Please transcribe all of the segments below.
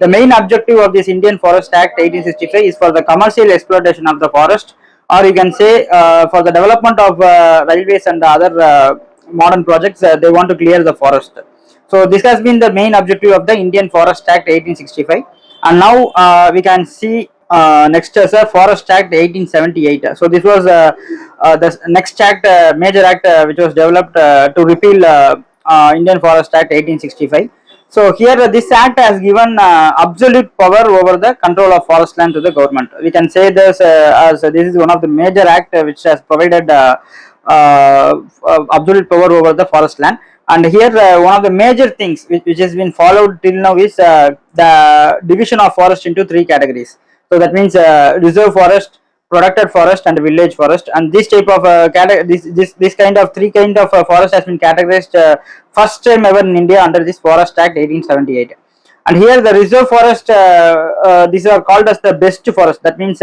the main objective of this Indian Forest Act 1865 is for the commercial exploitation of the forest, or you can say for the development of railways and other modern projects. They want to clear the forest. So this has been the main objective of the Indian Forest Act 1865. And now we can see next as a Forest Act 1878. So this was the next act, major act which was developed to repeal Indian Forest Act 1865. So here this act has given absolute power over the control of forest land to the government. We can say this as this is one of the major act which has provided absolute power over the forest land. And here one of the major things which has been followed till now is the division of forest into three categories. So that means reserve forest, protected forest and village forest. And this type of this kind of three kind of forest has been categorized first time ever in India under this Forest Act 1878. And here the reserve forest, these are called as the best forest. That means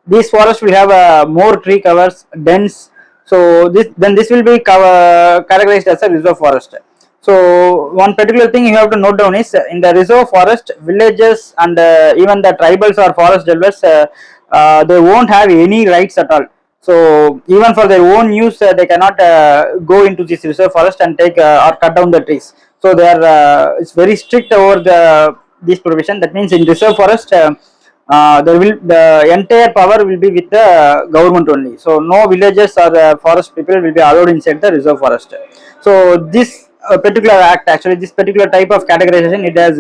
these forests will have more tree covers, dense. So this will be categorized as a reserve forest. So one particular thing you have to note down is in the reserve forest, villages and even the tribals or forest dwellers, they won't have any rights at all. So even for their own use, they cannot go into this reserve forest and take or cut down the trees. So they are it's very strict over this provision. That means in reserve forest, the entire power will be with the government only. So no villages or forest people will be allowed inside the reserve forest. So this particular act, actually this particular type of categorization, it has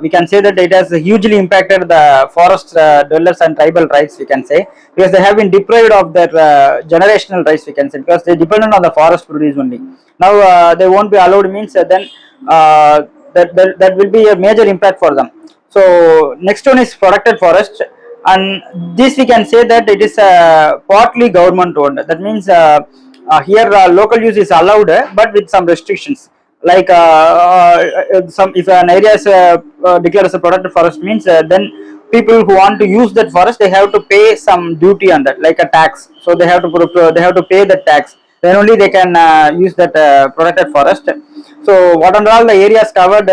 we can say that it has hugely impacted the forest dwellers and tribal rights, we can say, because they have been deprived of their generational rights, we can say, because they dependent on the forest produce only. Now they won't be allowed, means then that will be a major impact for them. So next one is protected forest, and this we can say that it is partly government owned. That means here local use is allowed, but with some restrictions. Like some, if an area is declared as a protected forest, means then people who want to use that forest, they have to pay some duty on that, like a tax. So they have to pay the tax. Then only they can use that protected forest. So what and all the areas covered,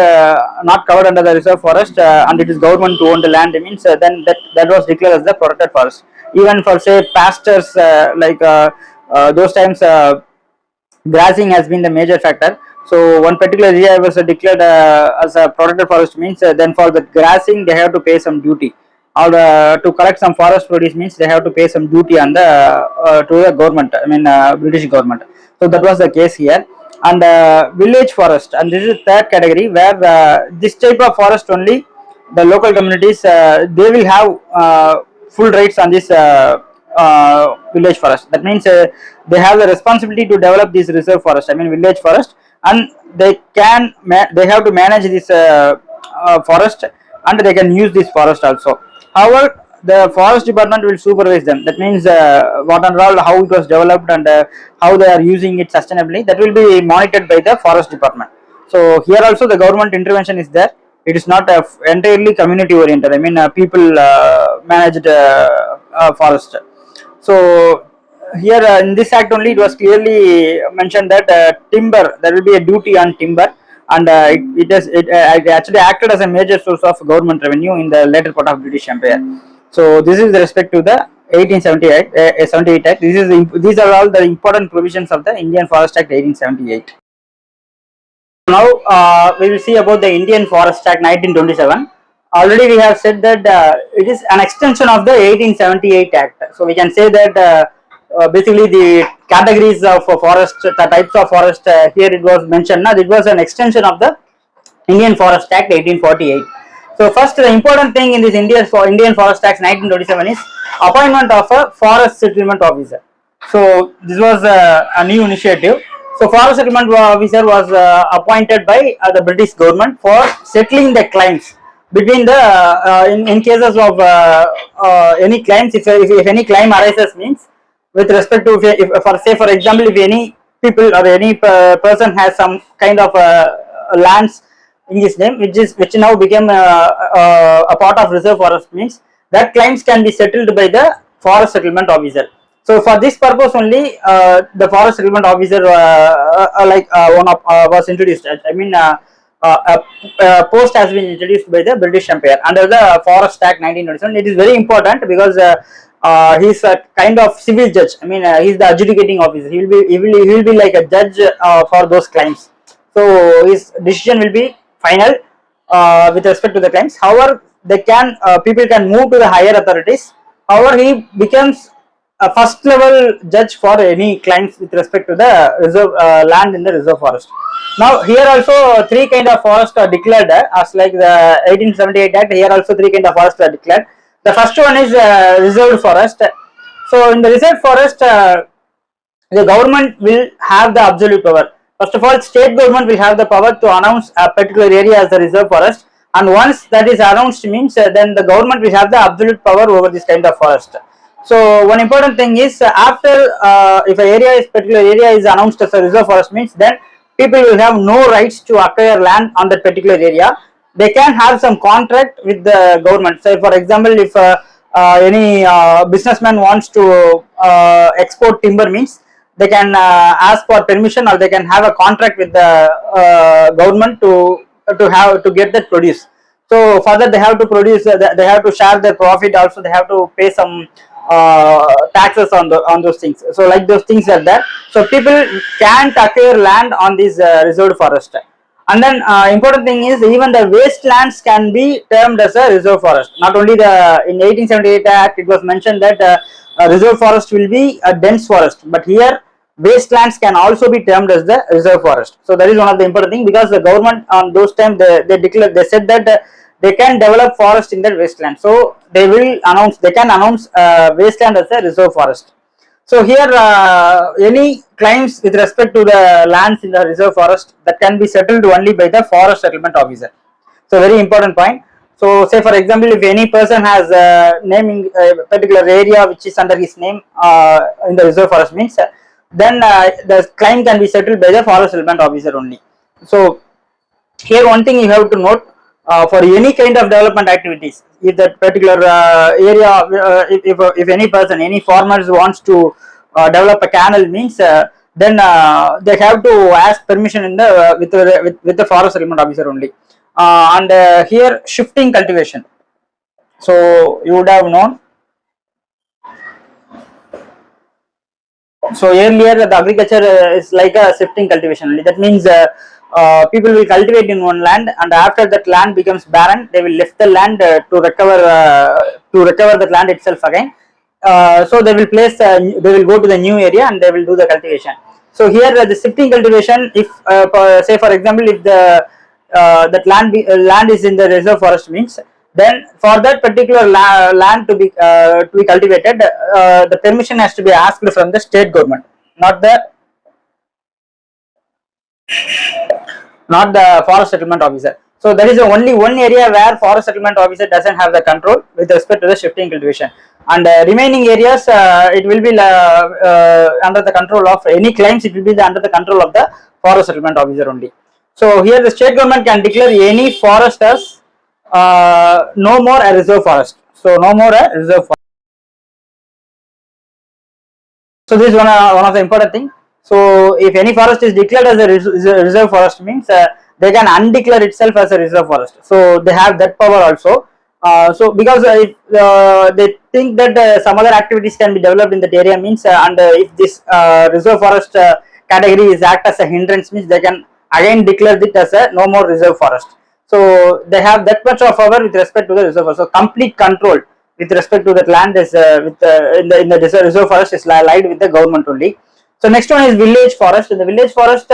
not covered under the reserve forest, and it is government to own the land, means then that was declared as the protected forest. Even for say pastures, like those times grazing has been the major factor. So one particular area was declared as a protected forest, means then for the grazing they have to pay some duty, or to collect some forest produce, means they have to pay some duty on the to the government, I mean British government. So that was the case here. And village forest, and this is third category, where this type of forest only the local communities they will have full rights on this village forest. That means they have the responsibility to develop this reserve forest, I mean village forest, and they have to manage this forest, and they can use this forest also. However, the forest department will supervise them. That means what and all, how it was developed, and how they are using it sustainably, that will be monitored by the forest department. So here also the government intervention is there. It is not entirely community oriented, I mean people managed forest. So here in this act only it was clearly mentioned that timber, there will be a duty on timber, and it actually acted as a major source of government revenue in the later part of British Empire. So this is with respect to the 78 Act. These are all the important provisions of the Indian Forest Act 1878. Now we will see about the Indian Forest Act 1927. Already we have said that it is an extension of the 1878 Act. So we can say that basically the categories of forest, the types of forest, here it was mentioned. Now it was an extension of the Indian Forest Act 1848. So first, the important thing in this Indian Forest Act 1927 is appointment of a forest settlement officer. So this was a new initiative. So forest settlement officer was appointed by the British government for settling the claims between the in cases of any claims. If any claim arises, means with respect to, if for say for example, if any people or any person has some kind of lands in his name, which now became a part of reserve forest, means that claims can be settled by the forest settlement officer. So for this purpose only the forest settlement officer was introduced. I mean a post has been introduced by the British Empire under the Forest Act 1927. It is very important because he's a kind of civil judge. I mean, he's the adjudicating officer. He will be like a judge for those claims. So his decision will be final with respect to the claims. However, people can move to the higher authorities. However, he becomes a first level judge for any claims with respect to the reserve land in the reserve forest. Now here also three kind of forests are declared as like the 1878 Act. Here also three kind of forests are declared. The first one is reserved forest. So in the reserved forest, the government will have the absolute power. First of all, state government will have the power to announce a particular area as the reserve forest, and once that is announced means then the government will have the absolute power over this kind of forest. So one important thing is after if a area is particular area is announced as a reserve forest means then people will have no rights to acquire land on that particular area. They can have some contract with the government. So for example, if any businessman wants to export timber means they can ask for permission or they can have a contract with the government to get that produce. So for that they have to produce, they have to share their profit, also they have to pay some taxes on those things. So like those things are there. So people can't acquire land on this reserved forest. And then important thing is even the wastelands can be termed as a reserve forest. Not only the in 1878 Act it was mentioned that a reserve forest will be a dense forest, but here wastelands can also be termed as the reserve forest. So that is one of the important thing, because the government on those time they said that they can develop forest in that wasteland. So they can announce wasteland as a reserve forest. So here any claims with respect to the lands in the reserve forest that can be settled only by the forest settlement officer. So very important point. So say for example, if any person has naming a particular area which is under his name in the reserve forest means then the claim can be settled by the forest settlement officer only. So here one thing you have to note, for any kind of development activities, if that particular area if any person, any farmers wants to develop a canal means then they have to ask permission in the with the forest settlement officer only. And here shifting cultivation. So you would have known, so earlier the agriculture is like a shifting cultivation only. That means people will cultivate in one land, and after that land becomes barren, they will lift the land to recover that land itself again. So they will they will go to the new area and they will do the cultivation. So here the shifting cultivation, if say for example, if the that land is in the reserve forest means then for that particular land to be cultivated, the permission has to be asked from the state government, not the forest settlement officer. So there is only one area where forest settlement officer doesn't have the control with respect to the shifting cultivation, and remaining areas it will be under the control of any claims. It will be under the control of the forest settlement officer only. So here the state government can declare any forest as no more a reserve forest. So no more a reserve forest. So this is one of the important thing. So if any forest is declared as a reserve forest means they can undeclare itself as a reserve forest. So they have that power also. So because if they think that some other activities can be developed in that area means and if this reserve forest category is act as a hindrance means they can again declare it as a no more reserve forest. So they have that much of power with respect to the reserve forest. So complete control with respect to that land is in the reserve forest is lied with the government only. So next one is village forest. In the village forest,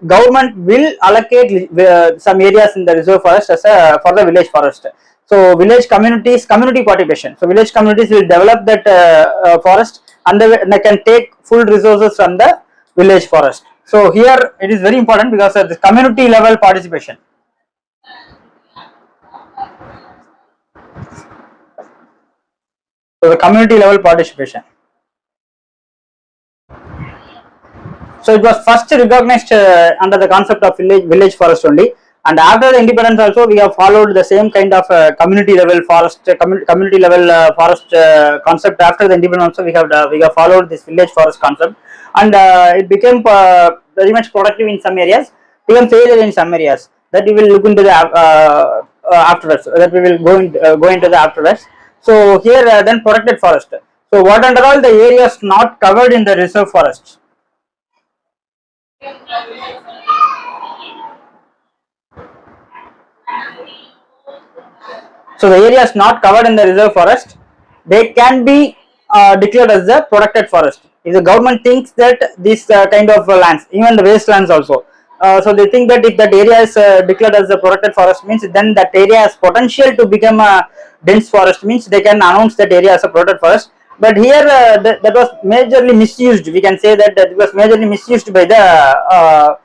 government will allocate some areas in the reserve forest as for the village forest. So village communities, community participation. So village communities will develop that forest and they can take full resources from the village forest. So here it is very important because of the community level participation. So the community level participation. So it was first recognized under the concept of village forest only, and after the independence also we have followed the same kind of community level forest community level forest concept. After the independence also we have followed this village forest concept, and it became very much productive in some areas. become failure in some areas. That we will look into the afterwards. That we will go into the afterwards. So here then protected forest. So what under all the areas not covered in the reserve forest? So the areas not covered in the reserve forest, they can be declared as the protected forest. If the government thinks that this kind of lands, even the wastelands also, so they think that if that area is declared as a protected forest, means then that area has potential to become a dense forest, means they can announce that area as a protected forest. But here that was majorly misused. We can say that it was majorly misused by the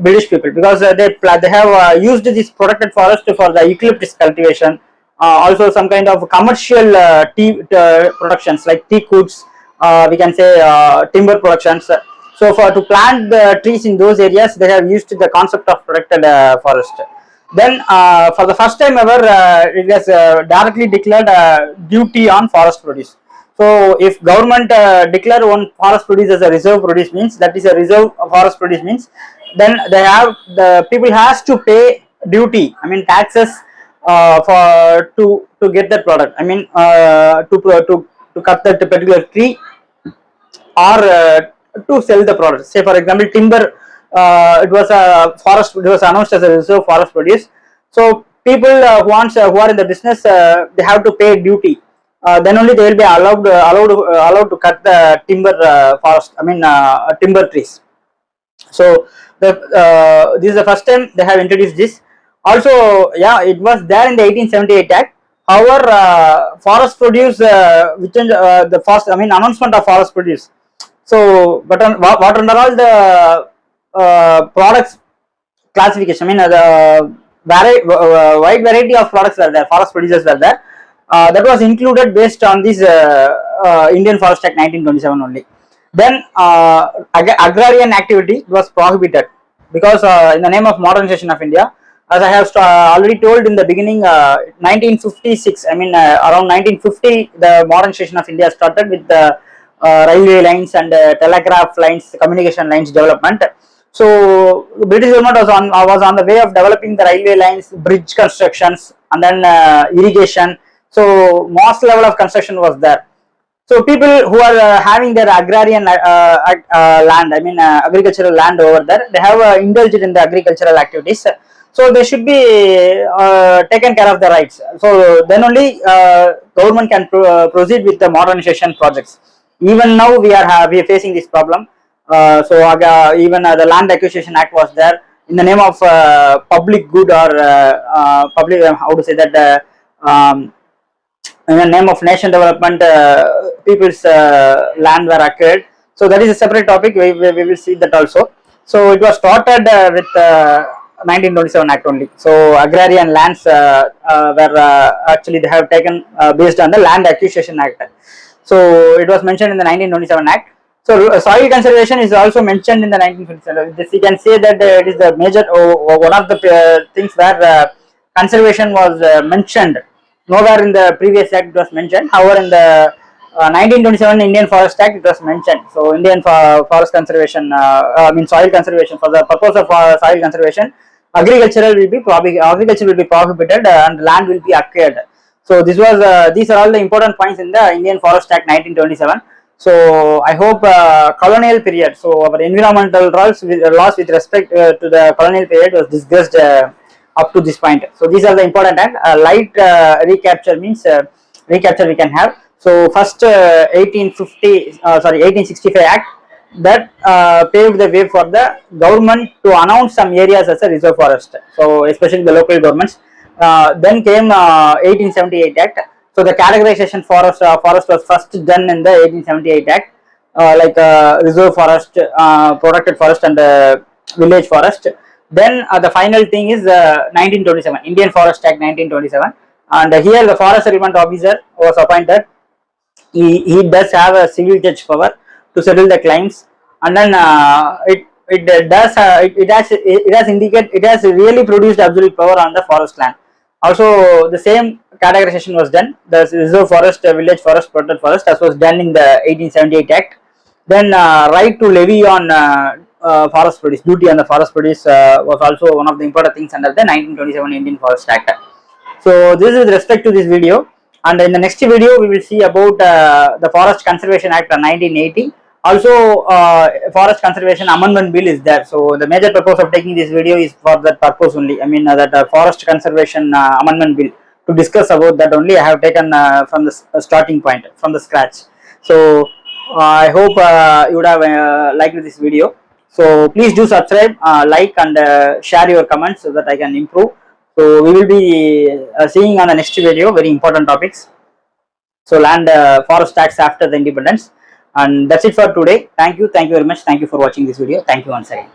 British people, because they have used this protected forest for the eucalyptus cultivation, also some kind of commercial tea productions like teak woods, we can say timber productions. So for to plant the trees in those areas, they have used the concept of protected forest. Then for the first time ever, it has directly declared duty on forest produce. So if government declare one forest produce as a reserve produce, means that is a reserve forest produce, means then they have the people has to pay duty, I mean taxes, for to get that product, I mean to cut that particular tree, or to sell the product. Say for example timber, it was a forest, it was announced as a reserve forest produce. So people who are in the business, they have to pay duty, then only they will be allowed to cut the timber forest, I mean timber trees. So this is the first time they have introduced this. Also, yeah, it was there in the 1878 Act. However, forest produce, which the first, I mean announcement of forest produce. So, but what under all the products classification, I mean the wide variety of products were there, forest producers were there. That was included based on this Indian Forest Act 1927 only. Then agrarian activity was prohibited, because in the name of modernization of India, as I have already told in the beginning, 1956, I mean around 1950, the modernization of India started with the railway lines and telegraph lines, communication lines development. So the British government was on the way of developing the railway lines, bridge constructions, and then irrigation. So mass level of construction was there. So people who are having their agrarian land, I mean agricultural land over there, they have indulged in the agricultural activities. So they should be taken care of the rights. So then only government can proceed with the modernization projects. Even now we are facing this problem. So even the Land Acquisition Act was there in the name of public good, or public, how to say that, in the name of nation development, people's land were acquired. So that is a separate topic. We will see that also. So it was started with 1927 Act only. So agrarian lands were actually they have taken based on the Land Acquisition Act. So it was mentioned in the 1927 Act. So soil conservation is also mentioned in the 1957. This you can say that it is the major one of the things where conservation was mentioned. Nowhere in the previous act it was mentioned. However, in the 1927 Indian Forest Act it was mentioned. So Indian forest conservation, I mean soil conservation, for the purpose of soil conservation, agriculture will be prohibited, and land will be acquired. So this was these are all the important points in the Indian Forest Act 1927. So I hope colonial period. So our environmental laws with respect to the colonial period was discussed up to this point. So these are the important act. Light recapture means recapture we can have. So first 1865 Act that paved the way for the government to announce some areas as a reserve forest. So especially the local governments. Then came 1878 Act. So the categorization forest was first done in the 1878 Act, like reserve forest, protected forest, and village forest. Then the final thing is 1927 Indian Forest Act 1927, and here the forest settlement officer was appointed. He does have a civil judge power to settle the claims, and then it has indicate it has really produced absolute power on the forest land. Also, the same categorization was done. The reserve forest, village forest, protected forest, as was done in the 1878 Act. Then right to levy on forest produce, duty on the forest produce was also one of the important things under the 1927 Indian Forest Act. So this is with respect to this video, and in the next video we will see about the Forest Conservation Act of 1980. Also, Forest Conservation Amendment Bill is there. So the major purpose of taking this video is for that purpose only. I mean that Forest Conservation Amendment Bill, to discuss about that only. I have taken from the starting point, from the scratch. So I hope you would have liked this video. So please do subscribe, like, and share your comments so that I can improve. So we will be seeing on the next video very important topics. So land forest tax after the independence, and that's it for today. Thank you very much. Thank you for watching this video. Thank you once again.